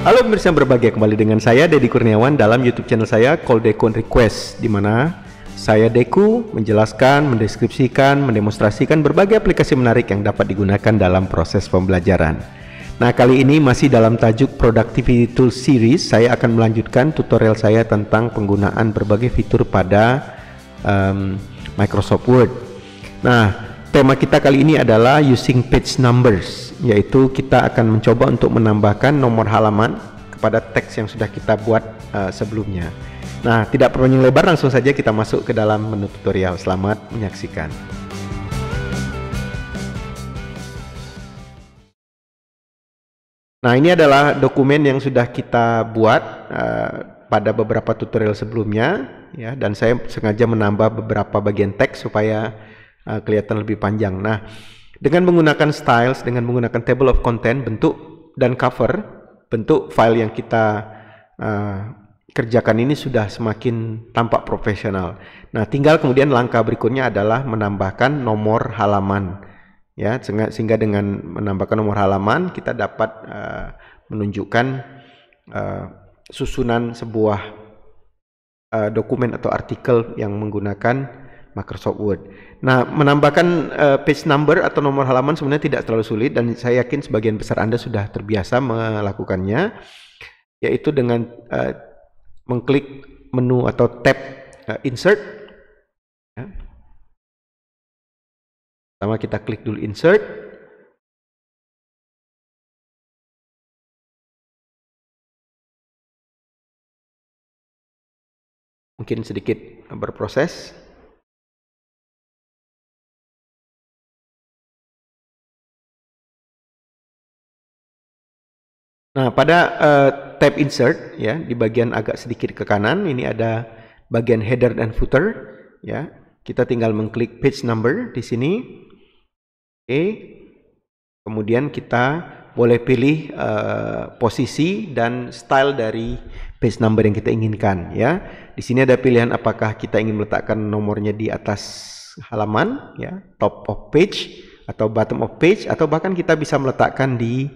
Halo pemirsa, berbahagia kembali dengan saya Deddy Kurniawan dalam YouTube channel saya Call Deku on Request, di mana saya Deku menjelaskan, mendeskripsikan, mendemonstrasikan berbagai aplikasi menarik yang dapat digunakan dalam proses pembelajaran. Nah, kali ini masih dalam tajuk Productivity Tools Series, saya akan melanjutkan tutorial saya tentang penggunaan berbagai fitur pada Microsoft Word. Nah, tema kita kali ini adalah using page numbers, yaitu kita akan mencoba untuk menambahkan nomor halaman kepada teks yang sudah kita buat sebelumnya. Nah, tidak perpanjang lebar, langsung saja kita masuk ke dalam menu tutorial. Selamat menyaksikan. Nah, ini adalah dokumen yang sudah kita buat pada beberapa tutorial sebelumnya, ya, dan saya sengaja menambah beberapa bagian teks supaya kelihatan lebih panjang. Nah, dengan menggunakan styles, dengan menggunakan table of content, bentuk dan cover, bentuk file yang kita kerjakan ini sudah semakin tampak profesional. Nah, tinggal kemudian langkah berikutnya adalah menambahkan nomor halaman, ya, sehingga dengan menambahkan nomor halaman kita dapat menunjukkan susunan sebuah dokumen atau artikel yang menggunakan Microsoft Word. Nah, menambahkan page number atau nomor halaman sebenarnya tidak terlalu sulit, dan saya yakin sebagian besar Anda sudah terbiasa melakukannya, yaitu dengan mengklik menu atau tab insert. Ya. Pertama kita klik dulu insert. Mungkin sedikit berproses. Nah, pada tab insert, ya, di bagian agak sedikit ke kanan ini ada bagian header dan footer, ya. Kita tinggal mengklik page number di sini. Oke. Kemudian kita boleh pilih posisi dan style dari page number yang kita inginkan, ya. Di sini ada pilihan apakah kita ingin meletakkan nomornya di atas halaman, ya, top of page atau bottom of page, atau bahkan kita bisa meletakkan di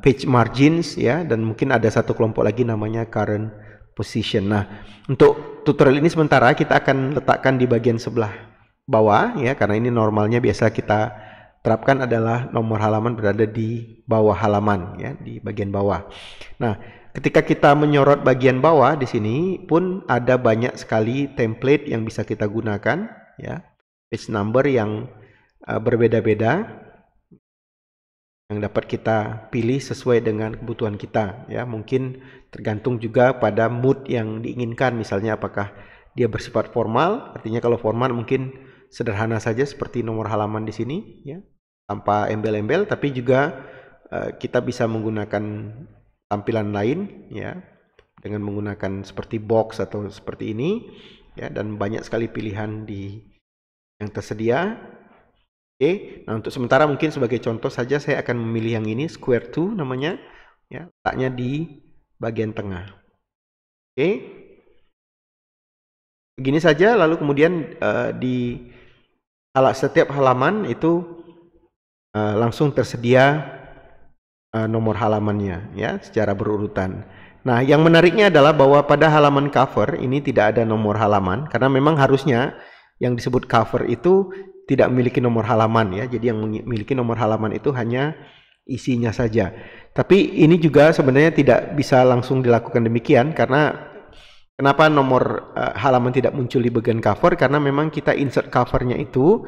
page margins, ya, dan mungkin ada satu kelompok lagi namanya current position. Nah, untuk tutorial ini sementara kita akan letakkan di bagian sebelah bawah, ya, karena ini normalnya biasa kita terapkan adalah nomor halaman berada di bawah halaman, ya, di bagian bawah. Nah, ketika kita menyorot bagian bawah di sini pun ada banyak sekali template yang bisa kita gunakan, ya, page number yang berbeda-beda, yang dapat kita pilih sesuai dengan kebutuhan kita, ya. Mungkin tergantung juga pada mood yang diinginkan, misalnya apakah dia bersifat formal, artinya kalau formal mungkin sederhana saja seperti nomor halaman di sini, ya, tanpa embel-embel, tapi juga kita bisa menggunakan tampilan lain, ya, dengan menggunakan seperti box atau seperti ini, ya, dan banyak sekali pilihan yang tersedia. Oke, nah untuk sementara mungkin sebagai contoh saja saya akan memilih yang ini, square to namanya, ya, letaknya di bagian tengah. Oke, begini saja. Lalu kemudian di setiap halaman itu langsung tersedia nomor halamannya, ya, secara berurutan. Nah, yang menariknya adalah bahwa pada halaman cover ini tidak ada nomor halaman, karena memang harusnya yang disebut cover itu tidak memiliki nomor halaman, ya. Jadi yang memiliki nomor halaman itu hanya isinya saja. Tapi ini juga sebenarnya tidak bisa langsung dilakukan demikian, karena kenapa nomor halaman tidak muncul di bagian cover? Karena memang kita insert covernya itu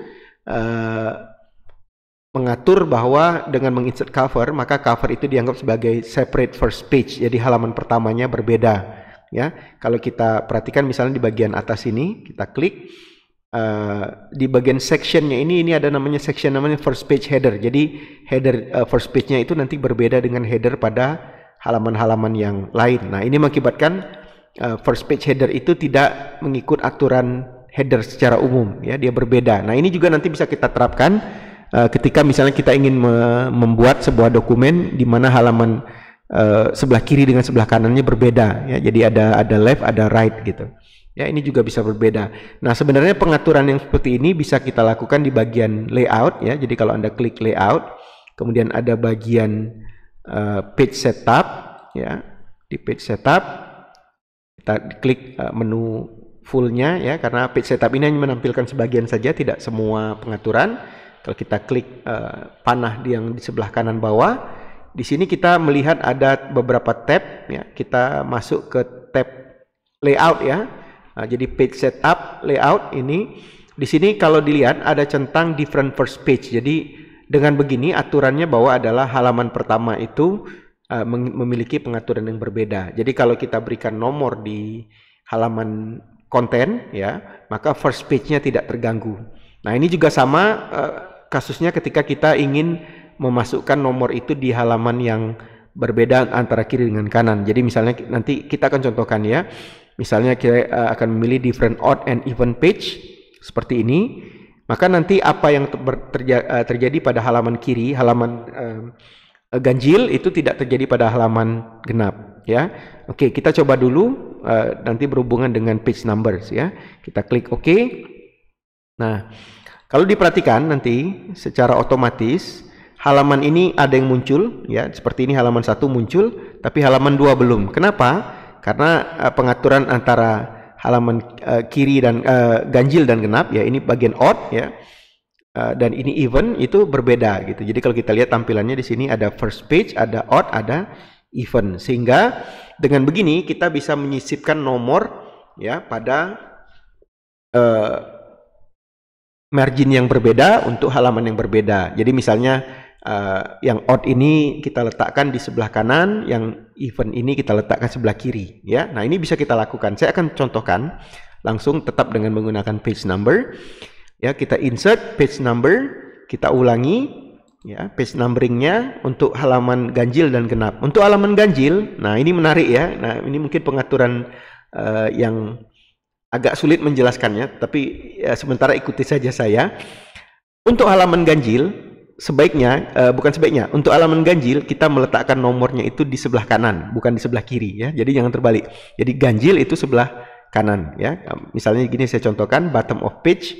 mengatur bahwa dengan menginsert cover, maka cover itu dianggap sebagai separate first page. Jadi halaman pertamanya berbeda, ya. Kalau kita perhatikan misalnya di bagian atas ini, kita klik di bagian sectionnya ini ada namanya section namanya first page header. Jadi header first page-nya itu nanti berbeda dengan header pada halaman-halaman yang lain. Nah, ini mengakibatkan first page header itu tidak mengikut aturan header secara umum, ya, dia berbeda. Nah, ini juga nanti bisa kita terapkan ketika misalnya kita ingin membuat sebuah dokumen di mana halaman sebelah kiri dengan sebelah kanannya berbeda, ya. Jadi ada left, ada right gitu. Ya, ini juga bisa berbeda. Nah, sebenarnya pengaturan yang seperti ini bisa kita lakukan di bagian layout, ya. Jadi kalau Anda klik layout, kemudian ada bagian page setup, ya, di page setup kita klik menu fullnya ya, karena page setup ini hanya menampilkan sebagian saja, tidak semua pengaturan. Kalau kita klik panah yang di sebelah kanan bawah, di sini kita melihat ada beberapa tab ya. Kita masuk ke tab layout ya. Jadi page setup layout ini, di sini kalau dilihat ada centang different first page. Jadi dengan begini aturannya bahwa adalah halaman pertama itu memiliki pengaturan yang berbeda. Jadi kalau kita berikan nomor di halaman konten ya, maka first page-nya tidak terganggu. Nah, ini juga sama kasusnya ketika kita ingin memasukkan nomor itu di halaman yang berbeda antara kiri dengan kanan. Jadi misalnya nanti kita akan contohkan ya. Misalnya kita akan memilih different odd and even page seperti ini. Maka nanti apa yang terjadi pada halaman kiri, halaman ganjil itu tidak terjadi pada halaman genap ya. Oke, kita coba dulu nanti berhubungan dengan page numbers ya. Kita klik OK. Nah, kalau diperhatikan nanti secara otomatis halaman ini ada yang muncul ya, seperti ini halaman 1 muncul, tapi halaman 2 belum. Kenapa? Karena pengaturan antara halaman kiri dan ganjil dan genap ya, ini bagian odd ya, dan ini even itu berbeda gitu. Jadi kalau kita lihat tampilannya di sini ada first page, ada odd, ada even, sehingga dengan begini kita bisa menyisipkan nomor ya pada margin yang berbeda untuk halaman yang berbeda. Jadi misalnya yang odd ini kita letakkan di sebelah kanan, yang even ini kita letakkan sebelah kiri ya. Nah, ini bisa kita lakukan. Saya akan contohkan langsung tetap dengan menggunakan page number ya. Kita insert page number, kita ulangi ya page numberingnya untuk halaman ganjil dan genap. Untuk halaman ganjil, nah ini menarik ya. Nah, ini mungkin pengaturan yang agak sulit menjelaskannya, tapi sementara ikuti saja saya. Untuk halaman ganjil sebaiknya, bukan sebaiknya, untuk halaman ganjil kita meletakkan nomornya itu di sebelah kanan, bukan di sebelah kiri ya. Jadi jangan terbalik. Jadi ganjil itu sebelah kanan ya. Misalnya gini saya contohkan, bottom of page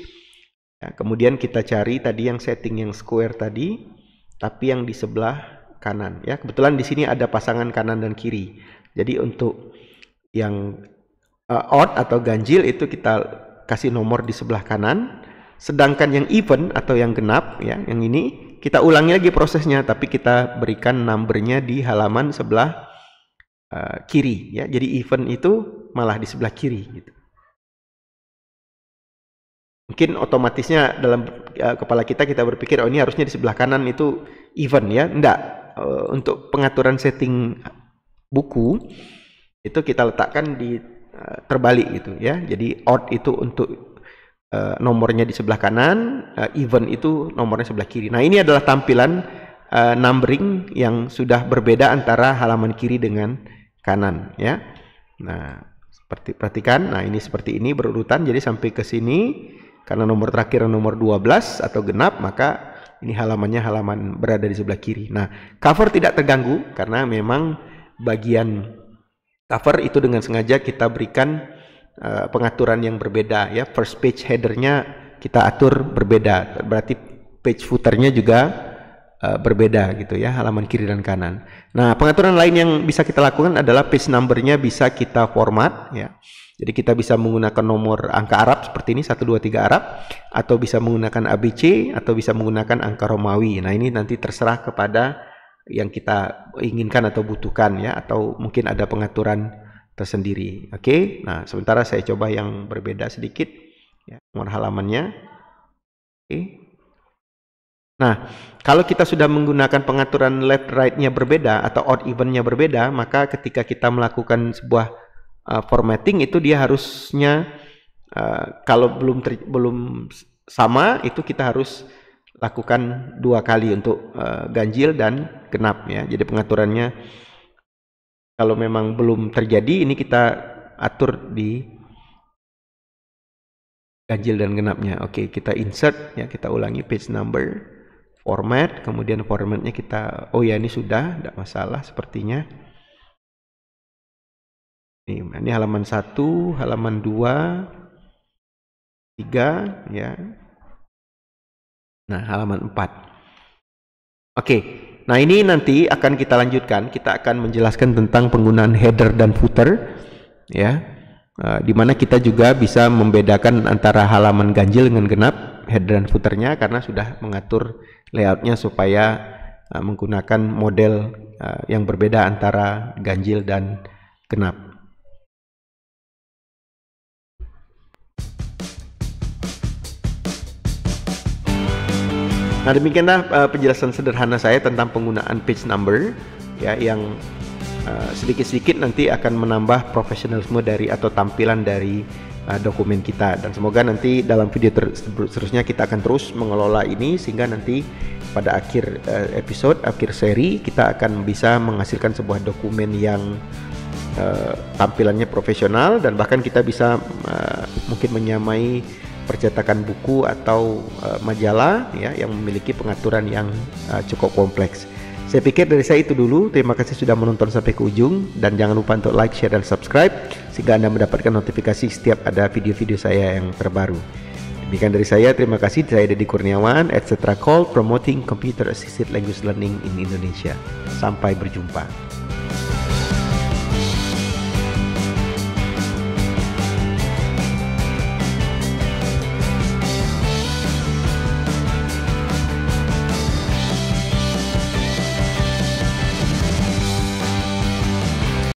ya, kemudian kita cari tadi yang setting yang square tadi, tapi yang di sebelah kanan ya. Kebetulan di sini ada pasangan kanan dan kiri. Jadi untuk yang odd atau ganjil itu kita kasih nomor di sebelah kanan, sedangkan yang even atau yang genap ya, yang ini kita ulangi lagi prosesnya, tapi kita berikan numbernya di halaman sebelah kiri ya. Jadi even itu malah di sebelah kiri gitu. Mungkin otomatisnya dalam kepala kita berpikir oh ini harusnya di sebelah kanan itu even ya. Enggak, untuk pengaturan setting buku itu kita letakkan di terbalik gitu ya. Jadi odd itu untuk nomornya di sebelah kanan, even itu nomornya sebelah kiri. Nah, ini adalah tampilan numbering yang sudah berbeda antara halaman kiri dengan kanan ya. Nah, perhatikan, nah ini seperti ini berurutan, jadi sampai ke sini karena nomor terakhir nomor 12 atau genap, maka ini halamannya halaman berada di sebelah kiri. Nah, cover tidak terganggu karena memang bagian cover itu dengan sengaja kita berikan pengaturan yang berbeda ya. First page headernya kita atur berbeda, berarti page footernya juga berbeda gitu ya, halaman kiri dan kanan. Nah, pengaturan lain yang bisa kita lakukan adalah page numbernya bisa kita format ya. Jadi kita bisa menggunakan nomor angka Arab seperti ini 1, 2, 3 Arab, atau bisa menggunakan ABC, atau bisa menggunakan angka Romawi. Nah, ini nanti terserah kepada yang kita inginkan atau butuhkan ya, atau mungkin ada pengaturan tersendiri. Oke. Nah, sementara saya coba yang berbeda sedikit ya, nomor halamannya. Oke. Nah, kalau kita sudah menggunakan pengaturan left right-nya berbeda atau odd even-nya berbeda, maka ketika kita melakukan sebuah formatting itu dia harusnya kalau belum sama itu kita harus lakukan 2 kali untuk ganjil dan genap ya. Jadi pengaturannya kalau memang belum terjadi, ini kita atur di ganjil dan genapnya. Oke, kita insert ya, kita ulangi page number, format, kemudian formatnya kita, oh ya ini sudah, tidak masalah sepertinya. Ini halaman 1, halaman 2, 3 ya. Nah, halaman 4. Oke. Nah, ini nanti akan kita lanjutkan. Kita akan menjelaskan tentang penggunaan header dan footer, ya, di mana kita juga bisa membedakan antara halaman ganjil dengan genap, header dan footernya, karena sudah mengatur layoutnya supaya menggunakan model yang berbeda antara ganjil dan genap. Nah, demikianlah penjelasan sederhana saya tentang penggunaan page number, ya, yang sedikit-sedikit nanti akan menambah profesionalisme dari atau tampilan dari dokumen kita. Dan semoga nanti dalam video seterusnya kita akan terus mengelola ini sehingga nanti pada akhir episode, akhir seri, kita akan bisa menghasilkan sebuah dokumen yang tampilannya profesional, dan bahkan kita bisa mungkin menyamai percetakan buku atau majalah, ya, yang memiliki pengaturan yang cukup kompleks. Saya pikir dari saya itu dulu. Terima kasih sudah menonton sampai ke ujung, dan jangan lupa untuk like, share, dan subscribe sehingga Anda mendapatkan notifikasi setiap ada video-video saya yang terbaru. Demikian dari saya, terima kasih. Saya Deddy Kurniawan, etc. Call Promoting Computer Assisted Language Learning in Indonesia. Sampai berjumpa.